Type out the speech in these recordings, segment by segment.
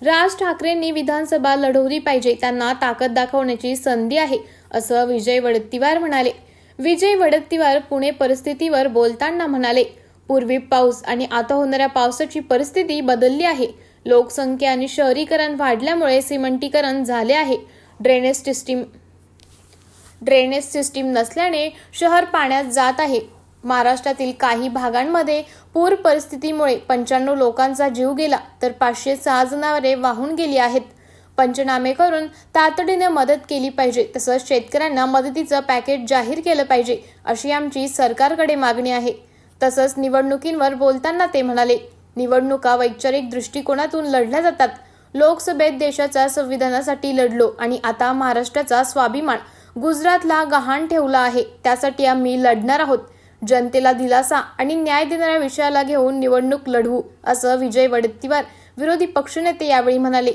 राज ठाकरेंनी विधानसभा लढवली पाहिजे, त्यांना ताकद दाखवण्याची संधी आहे, असं विजय वडेट्टीवार म्हणाले. विजय वडेट्टीवार पुणे परिस्थितीवर बोलताना म्हणाले, पूर्वी पाऊस आणि आता होणाऱ्या पावसाची परिस्थिती बदलली आहे. लोकसंख्या आणि शहरीकरण वाढल्यामुळे सिमेंटीकरण झाले आहे. ड्रेनेज सिस्टीम नसल्याने शहर पाण्यात जात आहे. महाराष्ट्रातील काही भागांमध्ये पूर परिस्थितीमुळे 95 लोकांचा जीव गेला तर 506 जनावरे वाहून गेली आहेत. पंचनामे करून तातडीने मदत केली पाहिजे. तसंच शेतकऱ्यांना मदतीचं पॅकेज जाहीर केलं पाहिजे, अशी आमची सरकारकडे मागणी आहे. तसंच निवडणुकींवर बोलताना ते म्हणाले, निवडणुका वैचारिक दृष्टिकोनातून लढल्या जातात. लोकसभेत देशाच्या संविधानासाठी लढलो आणि आता महाराष्ट्राचा स्वाभिमान गुजरातला गहाण ठेवला आहे. त्यासाठी आम्ही लढणार आहोत. जनतेला दिलासा आणि न्याय देणाऱ्या विषयाला घेऊन निवडणूक लढवू, असं विजय वडेट्टीवार विरोधी पक्षनेते यावेळी म्हणाले.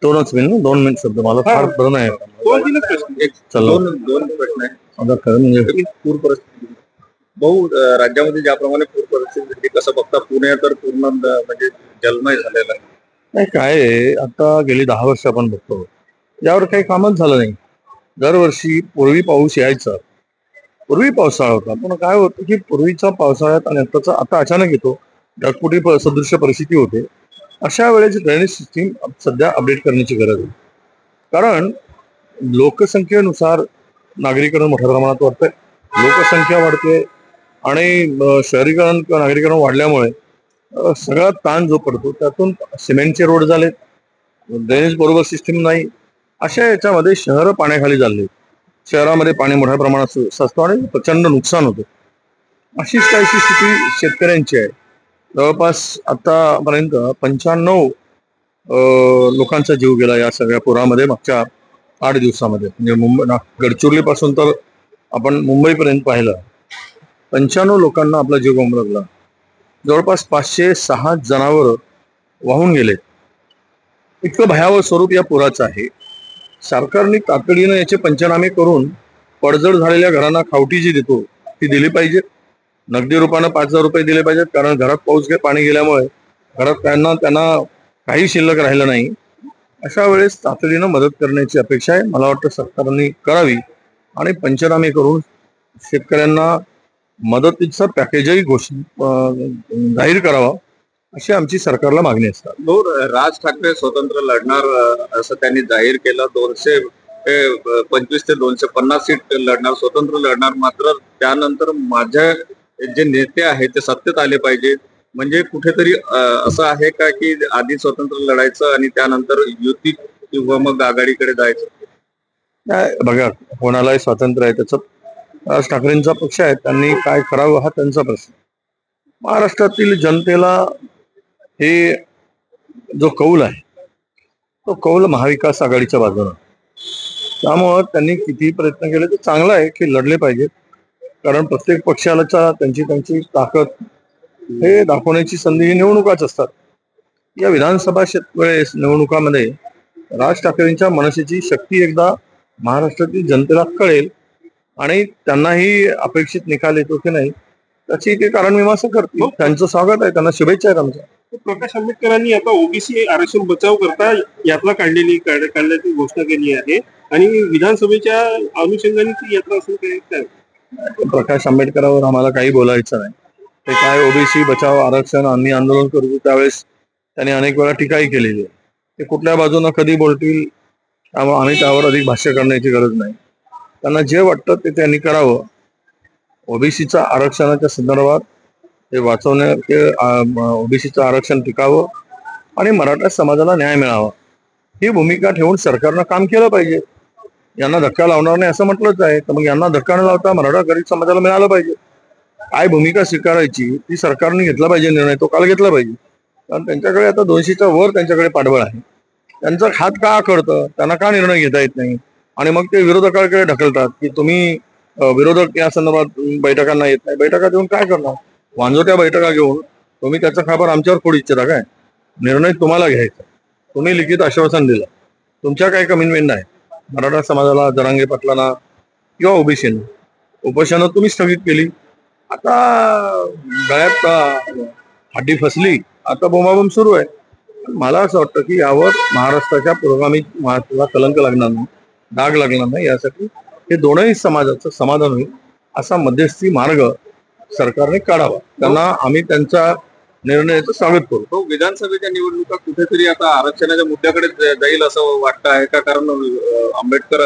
दोन मिनिट शब्द मला फार बरं नाही. दोन प्रश्न आहे. पूर परिस्थिती भाऊ, राज्यामध्ये ज्याप्रमाणे पूर परिस्थिती कसं बघता, पुणे तर पूर्ण म्हणजे जलमय झालेला नाही. काय आता गेली 10 वर्ष आपण बघतो, यावर काही कामच झालं नाही. दरवर्षी पूर्वी पाऊस यायचा, पूर्वी पावसाळा होता, पण काय होतं की पूर्वीचा पावसाळ्यात आणि आता अचानक येतो, ढगफुटी सदृश्य परिस्थिती होते. अशा वेळेस ड्रेनेज सिस्टीम सध्या अपडेट करण्याची गरज आहे. कारण लोकसंख्येनुसार नागरीकरण मोठ्या प्रमाणात वाढतंय, लोकसंख्या वाढते आणि शहरीकरण किंवा नागरीकरण वाढल्यामुळे सगळा ताण जो पडतो त्यातून सिमेंटचे रोड झाले, ड्रेनेज बरोबर सिस्टीम नाही. अशा याच्यामध्ये शहरं पाण्याखाली झाले, शहरामध्ये पाणी मोठ्या प्रमाणात साचतो आणि प्रचंड नुकसान होतं. अशीच काहीशी स्थिती शेतकऱ्यांची आहे. जवळपास आतापर्यंत 95 लोकांचा जीव गेला या सगळ्या पुरामध्ये मागच्या 8 दिवसामध्ये. म्हणजे गडचिरोली पासून तर आपण मुंबईपर्यंत पाहिलं, 95 लोकांना आपला जीव गमावला. जवळपास 506 जनावर वाहून गेले. इतकं भयावह स्वरूप या पुराचं आहे. सरकारने तातडीनं याचे पंचनामे करून पडझड झालेल्या घरांना खावटी जी देतो ती दिली पाहिजे. नगदी रूपानं 5,000 रुपये दिले पाहिजेत, कारण घरात पाणी गेल्यामुळे घरात त्यांना काही शिल्लक राहिलं नाही. अशा वेळेस तातडीनं मदत करण्याची अपेक्षा आहे. मला वाटतं सरकारने करावी आणि पंचनामे करून शेतकऱ्यांना मदतीचा पॅकेजही जाहीर करावा, अशी आमची सरकारला मागणी असतात. राज ठाकरे स्वतंत्र लढणार असं त्यांनी जाहीर केलं. 225 ते 250 सीट लढणार, स्वतंत्र लढणार. मात्र त्यानंतर माझे जे नेते आहेत ते सत्तेत आले पाहिजे. म्हणजे कुठेतरी असं आहे का की आधी स्वतंत्र लढायचं आणि त्यानंतर युती किंवा मग आघाडीकडे जायचं? बघा, कोणालाही स्वातंत्र्य आहे, त्याचं राज ठाकरेंचा पक्ष आहे, त्यांनी काय करावं हा त्यांचा प्रश्न. महाराष्ट्रातील जनतेला हे जो कौल आहे तो कौल महाविकास आघाडीच्या बाजूने. त्यामुळं त्यांनी किती प्रयत्न केले तर चांगलं आहे की लढले पाहिजेत. कारण प्रत्येक पक्षाला त्यांची ताकद हे दाखवण्याची संधी ही निवडणुकाच असतात. या विधानसभा वेळेस निवडणुकामध्ये राज ठाकरेंच्या मनसेची शक्ती एकदा महाराष्ट्रातील जनतेला कळेल आणि त्यांनाही अपेक्षित निकाल येतो की नाही त्याची ते कारण मीमांसा करतील. त्यांचं स्वागत आहे, त्यांना शुभेच्छा आहेत आमच्या. प्रकाश आंबेडकरांनी आता ओबीसी आरक्षण बचाव करता यात्रा काढण्याची घोषणा केली आहे आणि विधानसभेच्या अनुषंगाने ती यात्रा असेल काय? प्रकाश आंबेडकरांवर आम्हाला काही बोलायचं नाही. ते काय ओबीसी बचाव आरक्षण आम्ही आंदोलन करतो त्यावेळेस त्यांनी अनेक वेळा टीकाही केलेली आहे. ते कुठल्या बाजूनं कधी बोलतील त्यामुळे आम्ही त्यावर अधिक भाष्य करण्याची गरज नाही. त्यांना जे वाटतं ते त्यांनी करावं. ओबीसीच्या आरक्षणाच्या संदर्भात ते ओबीसीचं आरक्षण टिकावं आणि मराठा समाजाला न्याय मिळावा ही भूमिका ठेवून सरकारनं काम केलं पाहिजे. यांना धक्का लावणार नाही असं म्हटलंच आहे, तर मग यांना धक्का न लावता मराठा गरीब समाजाला मिळालं पाहिजे. काय भूमिका स्वीकारायची ती सरकारने घेतला पाहिजे निर्णय, तो काल घेतला पाहिजे. कारण त्यांच्याकडे आता 200च्या वर त्यांच्याकडे पाठबळ आहे. त्यांचं हात का करतं, त्यांना का निर्णय घेता येत नाही आणि मग ते विरोधकांकडे ढकलतात की तुम्ही विरोधक या संदर्भात बैठकांना येत नाही. बैठका देऊन काय करणार? वांजोट्या बैठका घेऊन तुम्ही त्याचा खापर आमच्यावर फोडू इच्छिता काय? निर्णय तुम्हाला घ्यायचा. तुम्ही लिखित आश्वासन दिलं, तुमच्या काय कमिटमेंट आहे? मराठा समाजाला, जरांगे पाटलांना किंवा ओबीसीनं. उपोषणं तुम्ही स्थगित केली. आता गळ्यात हड्डी फसली, आता बोंबाबोंब सुरू आहे. मला असं वाटतं की यावर महाराष्ट्राच्या पुरोगामी महाराष्ट्राला कलंक लागणार नाही, डाग लागणार नाही, यासाठी हे दोनही समाजाचं समाधान होईल असा मध्यस्थी मार्ग सरकारने काढावा. त्यांना आम्ही त्यांच्या निर्णयाचं स्वागत करू. तो विधानसभेच्या निवडणुका कुठेतरी आता आरक्षणाच्या मुद्द्याकडे जाईल असं वाटतं आहे का? कारण आंबेडकर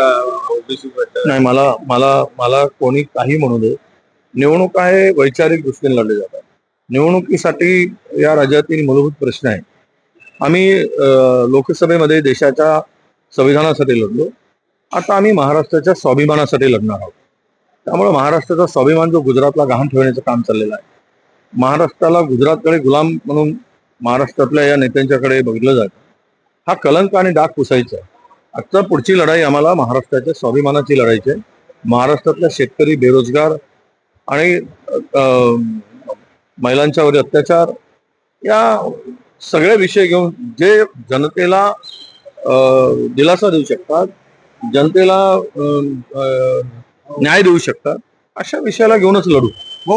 ओबीसी नाही, मला मला मला कोणी काही म्हणू दे, निवडणुका हे वैचारिक दृष्टीने लढले जातात. निवडणुकीसाठी या राज्यातील मूलभूत प्रश्न आहे. आम्ही लोकसभेमध्ये देशाच्या संविधानासाठी लढलो, आता आम्ही महाराष्ट्राच्या स्वाभिमानासाठी लढणार आहोत. त्यामुळे महाराष्ट्राचा स्वाभिमान जो गुजरातला गहाण ठेवण्याचं काम चाललेलं आहे, महाराष्ट्राला गुजरातकडे गुलाम म्हणून महाराष्ट्रातल्या या नेत्यांच्याकडे बघितलं जातं. हा कलंक आणि डाग पुसायचा आहे. आजचा पुढची लढाई आम्हाला महाराष्ट्राच्या स्वाभिमानाची लढायची आहे. महाराष्ट्रातल्या शेतकरी, बेरोजगार आणि महिलांच्यावर अत्याचार या सगळे विषय घेऊन जे जनतेला दिलासा देऊ शकतात, जनतेला न्याय देऊ शकतात, अशा विषयाला घेऊनच लढू.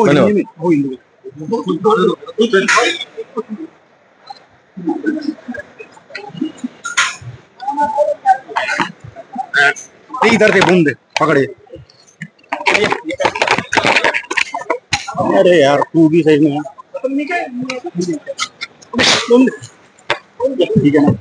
धन्यवाद. इधर से बूंद दे पकड़े। अरे यार तू भी सही में ठीक है ना।